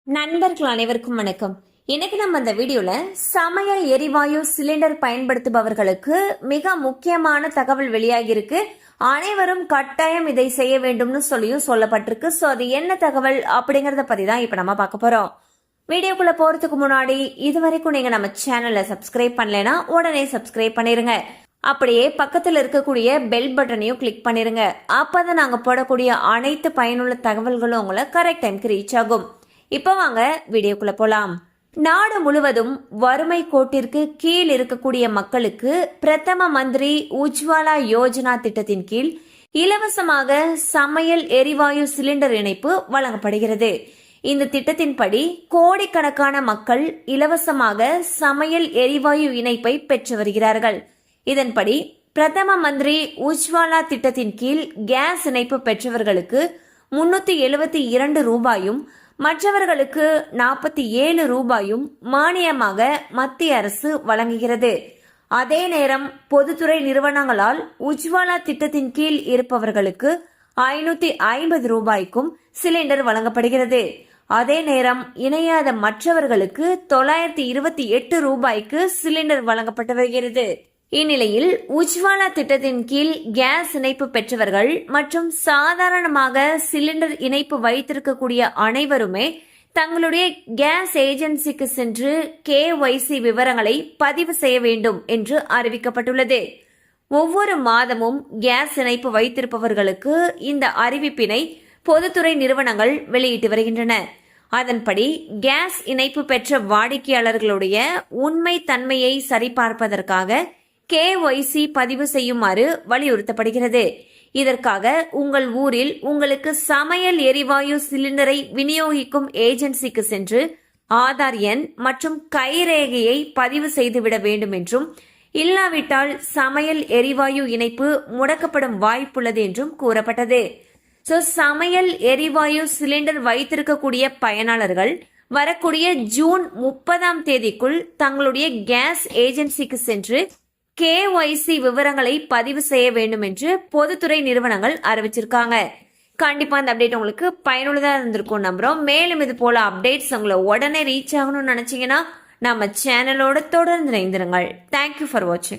நண்பர்கள் அனைவருக்கும் வணக்கம். இன்னைக்கு நம்ம இந்த வீடியோல சமையல் எரிவாயு சிலிண்டர் பயன்படுத்துபவர்களுக்கு மிக முக்கியமான தகவல் வெளியாகி இருக்கு. அனைவரும் கட்டாயம் இதை செய்ய வேண்டும்னு சொல்லியும் சொல்லப்பட்டிருக்கு. சோ அது என்ன தகவல் அப்படிங்கறத பத்தி தான் இப்ப நம்ம பார்க்க போறோம். வீடியோக்குள்ள போறதுக்கு முன்னாடி இதுவரைக்கும் நீங்க நம்ம சேனலை சப்ஸ்கிரைப் பண்ணலைன்னா உடனே சப்ஸ்கிரைப் பண்ணிருங்க. அப்படியே பக்கத்துல இருக்கக்கூடிய பெல் பட்டனையும் கிளிக் பண்ணிருங்க. அப்பதான் நாங்க போடக்கூடிய அனைத்து பயனுள்ள தகவல்களும் உங்களை கரெக்ட் டைம்க்கு ரீச் ஆகும். இப்ப வாங்க வீடியோக்குள்ள போலாம். நாடு முழுவதும் வறுமை கோட்டிற்கு கீழ் இருக்கக்கூடிய மக்களுக்கு பிரதம மந்திரி உஜ்வாலா யோஜனா திட்டத்தின் கீழ் இலவசமாக சமையல் எரிவாயு சிலிண்டர் இணைப்பு வழங்கப்படுகிறது. இந்த திட்டத்தின்படி கோடிக்கணக்கான மக்கள் இலவசமாக சமையல் எரிவாயு இணைப்பை பெற்று வருகிறார்கள். இதன்படி பிரதம மந்திரி உஜ்வாலா திட்டத்தின் கீழ் கேஸ் இணைப்பு பெற்றவர்களுக்கு 372 ரூபாயும் மற்றவர்களுக்கு 47 ரூபாயும் மானியமாக மத்திய அரசு வழங்குகிறது. அதே நேரம் பொதுத்துறை நிறுவனங்களால் உஜ்வாலா திட்டத்தின் கீழ் இருப்பவர்களுக்கு 550 ரூபாய்க்கும் சிலிண்டர் வழங்கப்படுகிறது. அதே நேரம் இணையாத மற்றவர்களுக்கு 928 ரூபாய்க்கு சிலிண்டர் வழங்கப்பட்டு வருகிறது. இந்நிலையில் உஜ்வாலா திட்டத்தின் கீழ் கேஸ் இணைப்பு பெற்றவர்கள் மற்றும் சாதாரணமாக சிலிண்டர் இணைப்பு வைத்திருக்கக்கூடிய அனைவருமே தங்களுடைய கேஸ் ஏஜென்சிக்கு சென்று KYC விவரங்களை பதிவு செய்ய வேண்டும் என்று அறிவிக்கப்பட்டுள்ளது. ஒவ்வொரு மாதமும் கேஸ் இணைப்பு வைத்திருப்பவர்களுக்கு இந்த அறிவிப்பினை பொதுத்துறை நிறுவனங்கள் வெளியிட்டு வருகின்றன. அதன்படி கேஸ் இணைப்பு பெற்ற வாடிக்கையாளர்களுடைய உண்மை தன்மையை சரிபார்ப்பதற்காக KYC பதிவு செய்யுமாறு வலியுறுத்தப்படுகிறது. இதற்காக உங்கள் ஊரில் உங்களுக்கு சமையல் எரிவாயு சிலிண்டரை விநியோகிக்கும் ஏஜென்சிக்கு சென்று ஆதார் எண் மற்றும் கைரேகையை பதிவு செய்துவிட வேண்டும் என்றும், இல்லாவிட்டால் சமையல் எரிவாயு இணைப்பு முடக்கப்படும் வாய்ப்புள்ளது என்றும் கூறப்பட்டது. சமையல் எரிவாயு சிலிண்டர் வைத்திருக்கக்கூடிய பயனாளர்கள் வரக்கூடிய ஜூன் 30ஆம் தேதிக்குள் தங்களுடைய கேஸ் ஏஜென்சிக்கு சென்று KYC விவரங்களை பதிவு செய்ய வேண்டும் என்று பொதுத்துறை நிறுவனங்கள் அறிவிச்சிருக்காங்க. கண்டிப்பா இந்த அப்டேட் உங்களுக்கு பயனுள்ளதா இருந்திருக்கும் நம்புறோம். மேலும் இது போல அப்டேட்ஸ் உங்களை உடனே ரீச் ஆகணும்னு நினைச்சீங்கன்னா நம்ம சேனலோட தொடர்ந்து இணைந்திருங்கள். தேங்க்யூ ஃபார் வாட்சிங்.